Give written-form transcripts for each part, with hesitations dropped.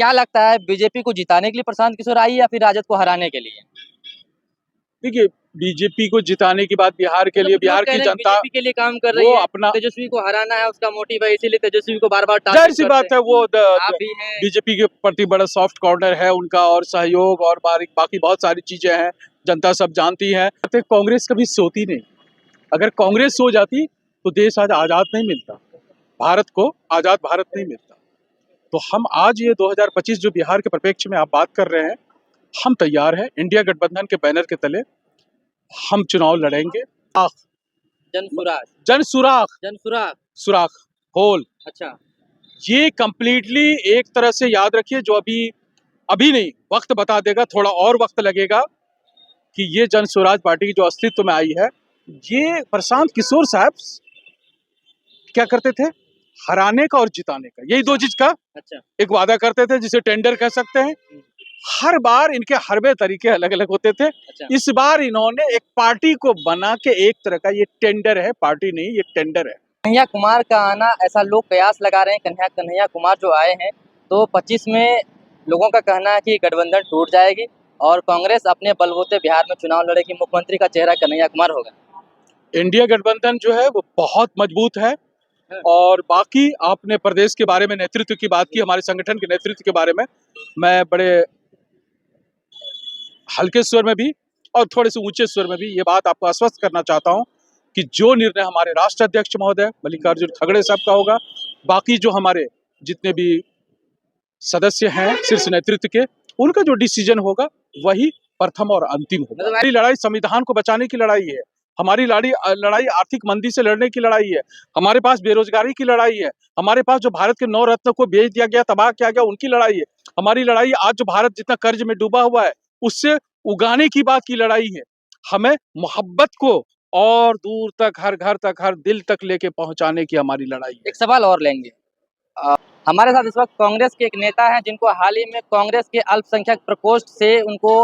क्या लगता है बीजेपी को जिताने के लिए प्रशांत किशोर आई या फिर राजद को हराने के लिए? देखिए, बीजेपी को जिताने की बात बिहार के लिए, बिहार की जनता बीजेपी के लिए काम कर रही वो है, अपना तेजस्वी को हराना है उसका मोटिव है, इसीलिए तेजस्वी को बार बार जाहिर टारगेट सी करते बात है। हैं। वो आप भी हैं। बीजेपी के प्रति बड़ा सॉफ्ट कॉर्नर है उनका, और सहयोग और बाकी बहुत सारी चीजें हैं, जनता सब जानती है। तो कांग्रेस कभी सोती नहीं। अगर कांग्रेस सो जाती तो देश आज आजाद नहीं मिलता, भारत को आजाद भारत नहीं मिलता। तो हम आज ये 2025 जो बिहार के परिप्रेक्ष्य में आप बात कर रहे हैं, हम तैयार हैं। इंडिया गठबंधन के बैनर के तले हम चुनाव लड़ेंगे। जन सुराग, जन सुराग, जन सुराग। सुराग होल। अच्छा, ये कंप्लीटली एक तरह से याद रखिए, जो अभी अभी नहीं, वक्त बता देगा, थोड़ा और वक्त लगेगा कि ये जन स्वराज पार्टी की जो अस्तित्व में आई है, ये प्रशांत किशोर साहब क्या करते थे, हराने का और जिताने का, यही दो चीज का अच्छा। एक वादा करते थे, जिसे टेंडर कह सकते हैं। हर बार इनके हरबे तरीके अलग अलग होते थे। अच्छा। इस बार इन्होंने एक पार्टी को बना के, एक तरह का ये टेंडर है, पार्टी नहीं, ये टेंडर है। कन्हैया कुमार का आना, ऐसा लोग कयास लगा रहे हैं। कन्हैया कुमार जो आए हैं तो 25 में लोगों का कहना है कि गठबंधन टूट जाएगी और कांग्रेस अपने बलबूते बिहार में चुनाव लड़ेगी। मुख्यमंत्री का चेहरा कन्हैया कुमार होगा। इंडिया गठबंधन जो है वो बहुत मजबूत है। और बाकी आपने प्रदेश के बारे में, नेतृत्व की बात की, हमारे संगठन के नेतृत्व के बारे में मैं बड़े हल्के स्वर में भी और थोड़े से ऊंचे स्वर में भी ये बात आपको आश्वस्त करना चाहता हूं कि जो निर्णय हमारे राष्ट्र अध्यक्ष महोदय मल्लिकार्जुन खड़गे साहब का होगा, बाकी जो हमारे जितने भी सदस्य हैं शीर्ष नेतृत्व के, उनका जो डिसीजन होगा वही प्रथम और अंतिम होगा। हमारी लड़ाई संविधान को बचाने की लड़ाई है। हमारी लड़ाई आर्थिक मंदी से लड़ने की लड़ाई है। हमारे पास बेरोजगारी की लड़ाई है। हमारे पास जो भारत के 9 रत्न को बेच दिया गया, तबाह किया गया, उनकी लड़ाई है। हमारी लड़ाई आज जो भारत जितना कर्ज में डूबा हुआ है, उससे उगाने की बात की लड़ाई है। हमें मोहब्बत को और दूर तक, हर घर तक, हर दिल तक लेके पहुंचाने की हमारी लड़ाई है। एक सवाल और लेंगे। हमारे साथ इस वक्त कांग्रेस के एक नेता हैं जिनको हाल ही में कांग्रेस के अल्पसंख्यक प्रकोष्ठ से उनको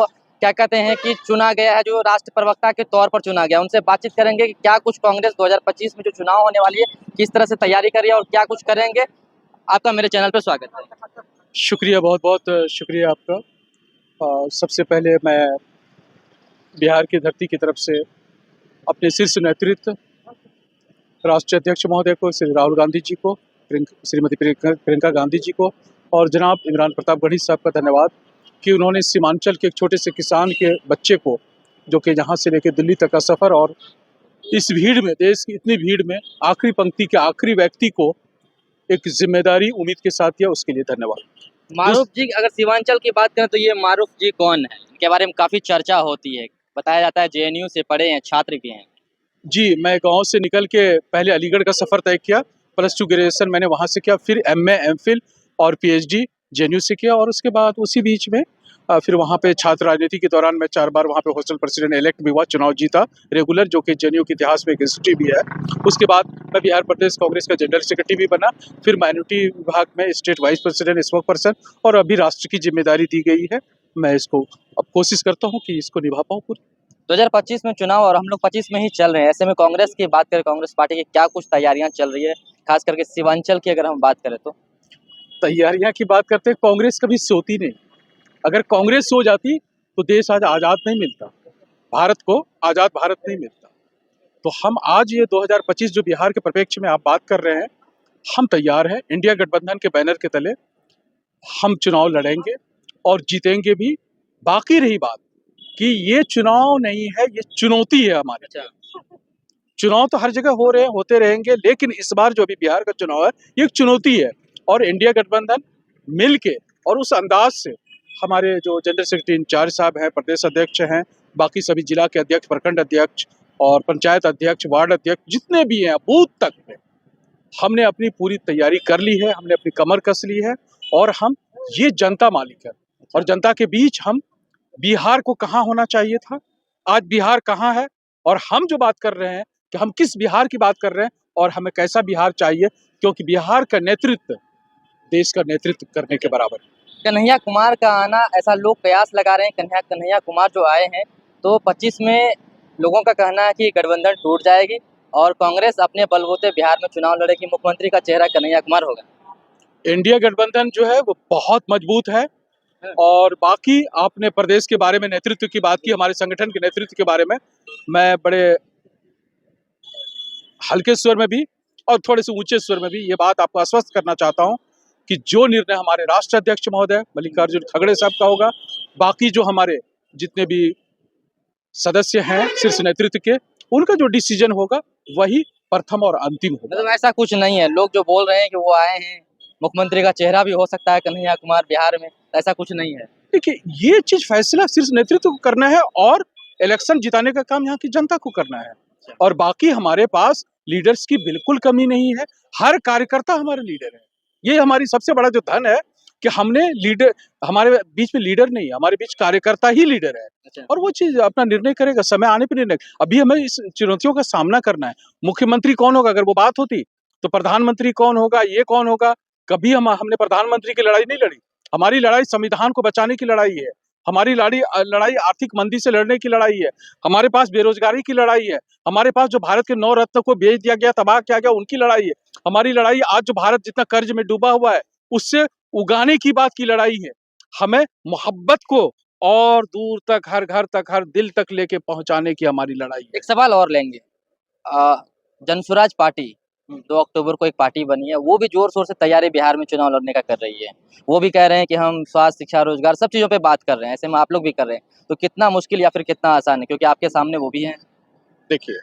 क्या कहते हैं कि चुना गया है, जो राष्ट्र प्रवक्ता के तौर पर चुना गया। उनसे बातचीत करेंगे कि क्या कुछ कांग्रेस 2025 में जो चुनाव होने वाली है किस तरह से तैयारी कर रही है और क्या कुछ करेंगे। आपका मेरे चैनल पर स्वागत है। शुक्रिया, बहुत बहुत शुक्रिया आपका। सबसे पहले मैं बिहार की धरती की तरफ से अपने शीर्ष नेतृत्व, राष्ट्रीय अध्यक्ष महोदय को, श्री राहुल गांधी जी को, श्रीमती प्रियंका गांधी जी को और जनाब इमरान प्रताप गढ़ी साहब का धन्यवाद कि उन्होंने सीमांचल के एक छोटे से किसान के बच्चे को, जो कि यहाँ से लेकर दिल्ली तक का सफ़र, और इस भीड़ में, देश की इतनी भीड़ में आखिरी पंक्ति के आखिरी व्यक्ति को एक जिम्मेदारी उम्मीद के साथ किया, उसके लिए धन्यवाद। मारूफ जी, अगर सीमांचल की बात करें तो ये मारूफ जी कौन है? इनके बारे में काफ़ी चर्चा होती है। बताया जाता है जेएनयू से पढ़े हैं, छात्र भी हैं। जी, मैं गांव से निकल के पहले अलीगढ़ का सफ़र तय किया। +2 ग्रेजुएशन मैंने वहाँ से किया, फिर MA MPhil और PhD जेएनयू से किया, और उसके बाद उसी बीच में फिर वहाँ पे छात्र राजनीति के दौरान मैं 4 बार वहाँ पे हॉस्टल प्रेसिडेंट इलेक्ट भी हुआ, चुनाव जीता रेगुलर, जो कि जेएनयू के इतिहास में एक हिस्ट्री भी है। उसके बाद मैं बिहार प्रदेश कांग्रेस का जनरल सेक्रेटरी भी बना, फिर माइनॉरिटी विभाग में state wise president, spoke person, और अभी राष्ट्र की जिम्मेदारी दी गई है। मैं इसको अब कोशिश करता हूँ कि इसको निभा पाऊँ पूरी। 2025 में चुनाव और हम लोग 25 में ही चल रहे हैं। ऐसे में कांग्रेस की बात करें, कांग्रेस पार्टी की क्या कुछ तैयारियां चल रही है, खास करके सीमांचल की अगर हम बात करें तो? तैयारियां की बात करते हैं, कांग्रेस कभी सोती नहीं। अगर कांग्रेस सो जाती तो देश आज आजाद नहीं मिलता, भारत को आजाद भारत नहीं मिलता। तो हम आज ये 2025 जो बिहार के परिप्रेक्ष्य में आप बात कर रहे हैं, हम तैयार हैं। इंडिया गठबंधन के बैनर के तले हम चुनाव लड़ेंगे और जीतेंगे भी। बाकी रही बात कि ये चुनाव नहीं है, ये चुनौती है हमारे। चुनाव तो हर जगह हो रहे हैं, होते रहेंगे, लेकिन इस बार जो अभी बिहार का चुनाव है, ये एक चुनौती है। और इंडिया गठबंधन मिल के और उस अंदाज से, हमारे जो जनरल सेक्रेटरी इंचार्ज साहब हैं, प्रदेश अध्यक्ष हैं, बाकी सभी जिला के अध्यक्ष, प्रखंड अध्यक्ष और पंचायत अध्यक्ष, वार्ड अध्यक्ष, जितने भी हैं बूथ तक में, हमने अपनी पूरी तैयारी कर ली है, हमने अपनी कमर कस ली है, और हम ये जनता मालिक है। और जनता के बीच हम बिहार को कहाँ होना चाहिए था, आज बिहार कहाँ है, और हम जो बात कर रहे हैं कि हम किस बिहार की बात कर रहे हैं और हमें कैसा बिहार चाहिए, क्योंकि बिहार का नेतृत्व देश का नेतृत्व करने के बराबर है। कन्हैया कुमार का आना, ऐसा लोग कयास लगा रहे हैं। कन्हैया कुमार जो आए हैं तो 25 में लोगों का कहना है कि गठबंधन टूट जाएगी और कांग्रेस अपने बलबूते बिहार में चुनाव लड़ेगी। मुख्यमंत्री का चेहरा कन्हैया कुमार होगा। इंडिया गठबंधन जो है वो बहुत मजबूत है। और बाकी आपने प्रदेश के बारे में नेतृत्व की बात की, हमारे संगठन के नेतृत्व के बारे में मैं बड़े हल्के स्वर में भी और थोड़े से ऊंचे स्वर में भी ये बात आपको आश्वस्त करना चाहता हूं कि जो निर्णय हमारे राष्ट्र अध्यक्ष महोदय मल्लिकार्जुन खड़गे साहब का होगा, बाकी जो हमारे जितने भी सदस्य हैं शीर्ष नेतृत्व के, उनका जो डिसीजन होगा वही प्रथम और अंतिम होगा। मतलब ऐसा कुछ नहीं है, लोग जो बोल रहे हैं कि वो आए हैं, मुख्यमंत्री का चेहरा भी हो सकता है कन्हैया कुमार बिहार में, ऐसा कुछ नहीं है। देखिए, ये चीज फैसला शीर्ष नेतृत्व को करना है और इलेक्शन जिताने का काम यहाँ की जनता को करना है। और बाकी हमारे पास लीडर्स की बिल्कुल कमी नहीं है, हर कार्यकर्ता हमारे लीडर है। ये हमारी सबसे बड़ा जो धन है कि हमने लीडर, हमारे बीच में लीडर नहीं है, हमारे बीच कार्यकर्ता ही लीडर है। अच्छा। और वो चीज अपना निर्णय करेगा, समय आने पर निर्णय। अभी हमें इस चुनौतियों का सामना करना है। मुख्यमंत्री कौन होगा, अगर वो बात होती तो प्रधानमंत्री कौन होगा, ये कौन होगा। कभी हमने प्रधानमंत्री की लड़ाई नहीं लड़ी। हमारी लड़ाई संविधान को बचाने की लड़ाई है। हमारी लड़ाई आर्थिक मंदी से लड़ने की लड़ाई है। हमारे पास बेरोजगारी की लड़ाई है। हमारे पास जो भारत के 9 रत्न को बेच दिया गया, तबाह किया गया, उनकी लड़ाई है। हमारी लड़ाई आज जो भारत जितना कर्ज में डूबा हुआ है उससे उगाने की बात की लड़ाई है। हमें मोहब्बत को और दूर तक, हर घर तक, हर दिल तक लेके पहुंचाने की हमारी लड़ाई है। एक सवाल और लेंगे, जनसुराज पार्टी 2 अक्टूबर को एक पार्टी बनी है, वो भी जोर शोर से तैयारी बिहार में चुनाव लड़ने का कर रही है। वो भी कह रहे हैं कि हम स्वास्थ्य, शिक्षा, रोजगार सब चीजों पे बात कर रहे हैं, ऐसे में आप लोग भी कर रहे हैं, तो कितना मुश्किल या फिर कितना आसान है, क्योंकि आपके सामने वो भी हैं। देखिए,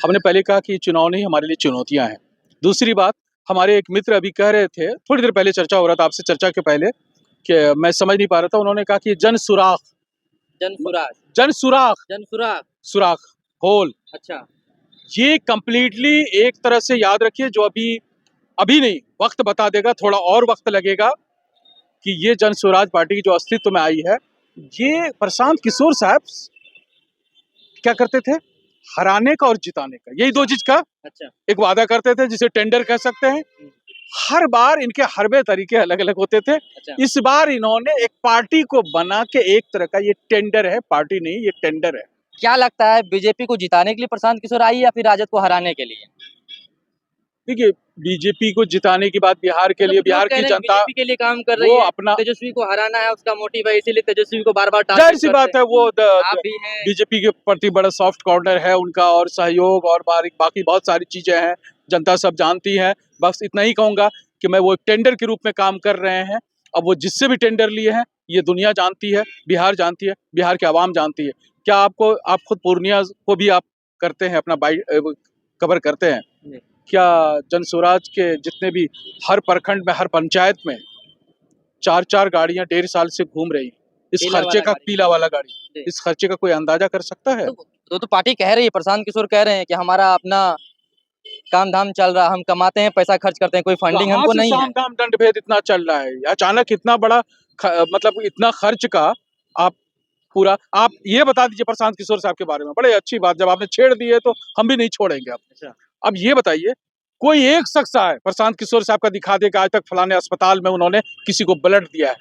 हमने पहले कहा कि चुनाव नहीं, हमारे लिए चुनौतियां हैं। दूसरी बात, हमारे एक मित्र अभी कह रहे थे, थोड़ी देर पहले चर्चा हो रहा था आपसे चर्चा के पहले, कि मैं समझ नहीं पा रहा था, उन्होंने कहा कि जन सुराख, जनसुराज, जन सुराख, जनसुराग, सुराख, होल। अच्छा। ये कंप्लीटली एक तरह से याद रखिए, जो अभी नहीं, वक्त बता देगा, थोड़ा और वक्त लगेगा कि ये जन स्वराज पार्टी की जो अस्तित्व में आई है, ये प्रशांत किशोर साहब क्या करते थे, हराने का और जिताने का, यही दो चीज का अच्छा। एक वादा करते थे, जिसे टेंडर कह सकते हैं। हर बार इनके हरबे तरीके अलग अलग होते थे। अच्छा। इस बार इन्होंने एक पार्टी को बना के, एक तरह का ये टेंडर है, पार्टी नहीं, ये टेंडर है। क्या लगता है, बीजेपी को जिताने के लिए प्रशांत किशोर आई या फिर राजद को हराने के लिए? देखिए, बीजेपी को जिताने की बात बिहार के लिए, बिहार की जनता बीजेपी के लिए काम कर रही वो है, अपना, तेजस्वी को हराना है उसका मोटिव है, इसीलिए तेजस्वी को बार बार जाहिर सी बात है, वो आप भी हैं। बीजेपी के प्रति बड़ा सॉफ्ट कॉर्नर है उनका, और सहयोग और बाकी बहुत सारी चीजें हैं, जनता सब जानती है। बस इतना ही कहूंगा कि मैं वो एक टेंडर के रूप में काम कर रहे हैं। अब वो जिससे भी टेंडर लिए हैं, ये दुनिया जानती है, बिहार जानती है, बिहार की आवाम जानती है। क्या आप खुद पूर्णिया को भी आप करते हैं, अपना कवर करते हैं क्या? जनसुराज के जितने भी हर प्रखंड में, हर पंचायत में 4-4 गाड़ियां 1.5 साल से घूम रही। इस खर्चे का, पीला वाला गाड़ी, इस खर्चे का कोई अंदाजा कर सकता है? तो पार्टी कह रही है, प्रशांत किशोर कह रहे हैं कि हमारा अपना काम धाम चल रहा, हम कमाते हैं, पैसा खर्च करते हैं, कोई फंडिंग हमको नहीं है। साम दाम दंड भेद इतना चल रहा है, अचानक इतना बड़ा मतलब इतना खर्च का आप ये बता दीजिए प्रशांत किशोर साहब के बारे में। बड़े अच्छी बात, जब आपने छेड़ दी है तो हम भी नहीं छोड़ेंगे अब। अच्छा। अब ये बताइए, कोई एक शख्स आए प्रशांत किशोर साहब का दिखा दे कि आज तक फलाने अस्पताल में उन्होंने किसी को ब्लड दिया है,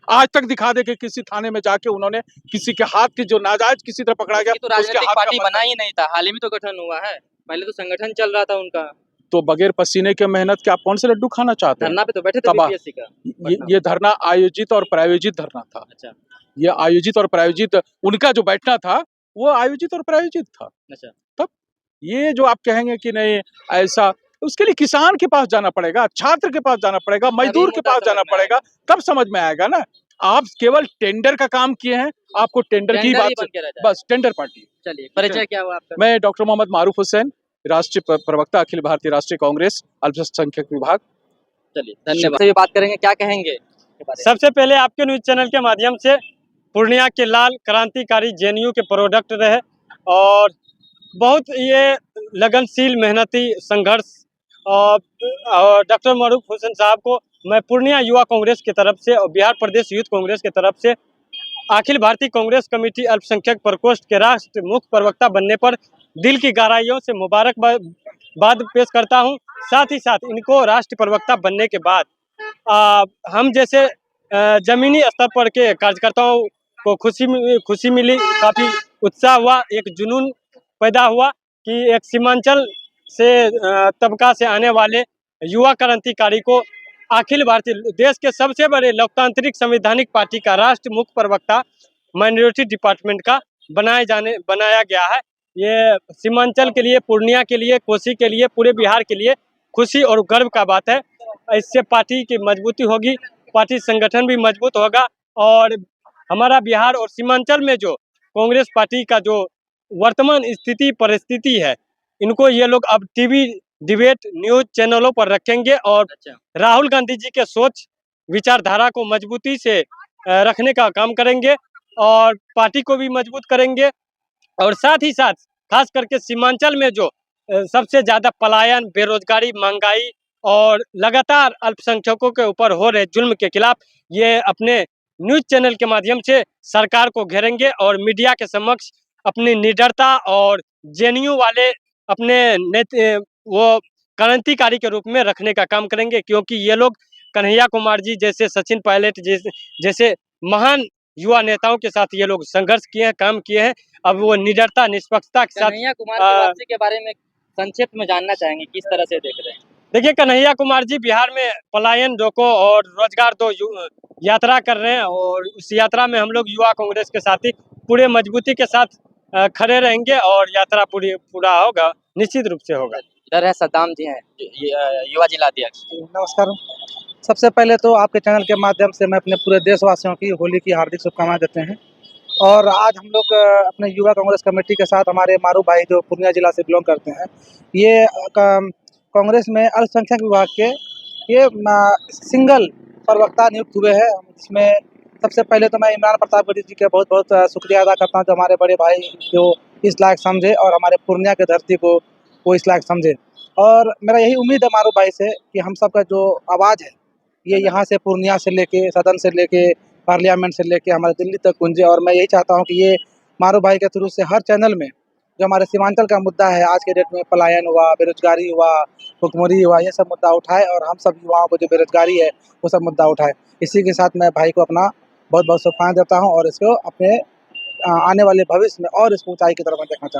आज तक दिखा दे कि किसी थाने में जाके उन्होंने किसी के हाथ की, जो नाजायज किसी तरह पकड़ा गया, तो राजनीतिक पार्टी बना ही नहीं था, हाल ही में तो गठन हुआ है, पहले तो संगठन चल रहा था उनका। तो बगैर पसीने के मेहनत के आप कौन से लड्डू खाना चाहते हैं? धरना पे तो बैठे थे बीपीएससी का। ये धरना आयोजित और प्रायोजित धरना था। अच्छा। ये आयोजित और प्रायोजित, उनका जो बैठना था वो आयोजित और प्रायोजित था। अच्छा। तब ये जो आप कहेंगे कि नहीं ऐसा, उसके लिए किसान के पास जाना पड़ेगा, छात्र के पास जाना पड़ेगा, मजदूर के पास जाना पड़ेगा, तब समझ में आएगा ना। आप केवल टेंडर का काम किए हैं, आपको टेंडर की बात, बस टेंडर पार्टी। चलिए, परिचय क्या हुआ आपका? मैं डॉक्टर मोहम्मद मारूफ हुसैन, राष्ट्रीय प्रवक्ता, अखिल भारतीय राष्ट्रीय कांग्रेस, अल्पसंख्यक विभाग। चलिए, धन्यवाद। से बात करेंगे, क्या कहेंगे? सबसे पहले आपके न्यूज चैनल के माध्यम से पूर्णिया के लाल क्रांतिकारी जेएनयू के प्रोडक्ट रहे और बहुत ये लगनशील, मेहनती, संघर्ष, और डॉक्टर मारूफ हुसैन साहब को मैं पूर्णिया युवा कांग्रेस की तरफ से और बिहार प्रदेश यूथ कांग्रेस की तरफ से अखिल भारतीय कांग्रेस कमेटी अल्पसंख्यक प्रकोष्ठ के राष्ट्र मुख्य प्रवक्ता बनने पर दिल की गहराइयों से मुबारकबाद पेश करता हूं। साथ ही साथ इनको राष्ट्रीय प्रवक्ता बनने के बाद हम जैसे जमीनी स्तर पर के कार्यकर्ताओं को खुशी मिली, काफ़ी उत्साह हुआ, एक जुनून पैदा हुआ कि एक सीमांचल से तबका से आने वाले युवा क्रांतिकारी को अखिल भारतीय देश के सबसे बड़े लोकतांत्रिक संवैधानिक पार्टी का राष्ट्र मुख्य प्रवक्ता माइनॉरिटी डिपार्टमेंट का बनाया गया है। ये सीमांचल के लिए, पूर्णिया के लिए, कोसी के लिए, पूरे बिहार के लिए खुशी और गर्व का बात है। इससे पार्टी की मजबूती होगी, पार्टी संगठन भी मजबूत होगा और हमारा बिहार और सीमांचल में जो कांग्रेस पार्टी का जो वर्तमान स्थिति परिस्थिति है, इनको ये लोग अब टीवी डिबेट न्यूज चैनलों पर रखेंगे और राहुल गांधी जी के सोच विचारधारा को मजबूती से रखने का काम करेंगे और पार्टी को भी मजबूत करेंगे। और साथ ही साथ खास करके सीमांचल में जो सबसे ज्यादा पलायन, बेरोजगारी, महंगाई और लगातार अल्पसंख्यकों के ऊपर हो रहे जुल्म के खिलाफ ये अपने न्यूज चैनल के माध्यम से सरकार को घेरेंगे और मीडिया के समक्ष अपनी निडरता और जेएनयू वाले अपने वो क्रांतिकारी के रूप में रखने का काम करेंगे, क्योंकि ये लोग कन्हैया कुमार जी जैसे, सचिन पायलट जैसे महान युवा नेताओं के साथ ये लोग संघर्ष किए हैं, काम किए हैं। अब वो निडरता, निष्पक्षता के साथ कन्हैया कुमार की वापसी के बारे में संक्षिप्त में जानना चाहेंगे, किस तरह से देख रहे हैं? देखिए, कन्हैया कुमार जी बिहार में पलायन रोको और रोजगार दो यात्रा कर रहे हैं और उस यात्रा में हम लोग युवा कांग्रेस के साथी पूरे मजबूती के साथ खड़े रहेंगे और यात्रा पूरा होगा, निश्चित रूप से होगा। इधर है सद्दाम जी हैं, युवा जिलाध्यक्ष। नमस्कार। सबसे पहले तो आपके चैनल के माध्यम से मैं अपने पूरे देशवासियों की होली की हार्दिक शुभकामनाएं देते हैं। और आज हम लोग अपने युवा कांग्रेस कमेटी के साथ हमारे मारू भाई जो पूर्णिया जिला से बिलोंग करते हैं, ये कांग्रेस में अल्पसंख्यक विभाग के ये सिंगल प्रवक्ता नियुक्त हुए हैं। इसमें सबसे पहले तो मैं इमरान प्रताप गढ़ी जी का बहुत बहुत शुक्रिया अदा करता हूँ, जो हमारे बड़े भाई जो इस लायक समझे और हमारे पूर्णिया की धरती को वो इस लायक समझे। और मेरा यही उम्मीद है मारू भाई से कि हम सबका जो आवाज़ है ये यहाँ से पूर्णिया से लेके, सदन से लेके, पार्लियामेंट से लेके हमारे दिल्ली तक गूंजे। और मैं यही चाहता हूँ कि ये मारू भाई के थ्रू से हर चैनल में जो हमारे सीमांचल का मुद्दा है, आज के डेट में पलायन हुआ, बेरोजगारी हुआ, भुखमरी हुआ, ये सब मुद्दा उठाए और हम सब युवाओं को जो बेरोजगारी है वो सब मुद्दा उठाए। इसी के साथ मैं भाई को अपना बहुत बहुत शुभकामनाएं देता हूँ और इसको अपने आने वाले भविष्य में और इसको ऊंचाई की तरफ देखना चाहता हूँ।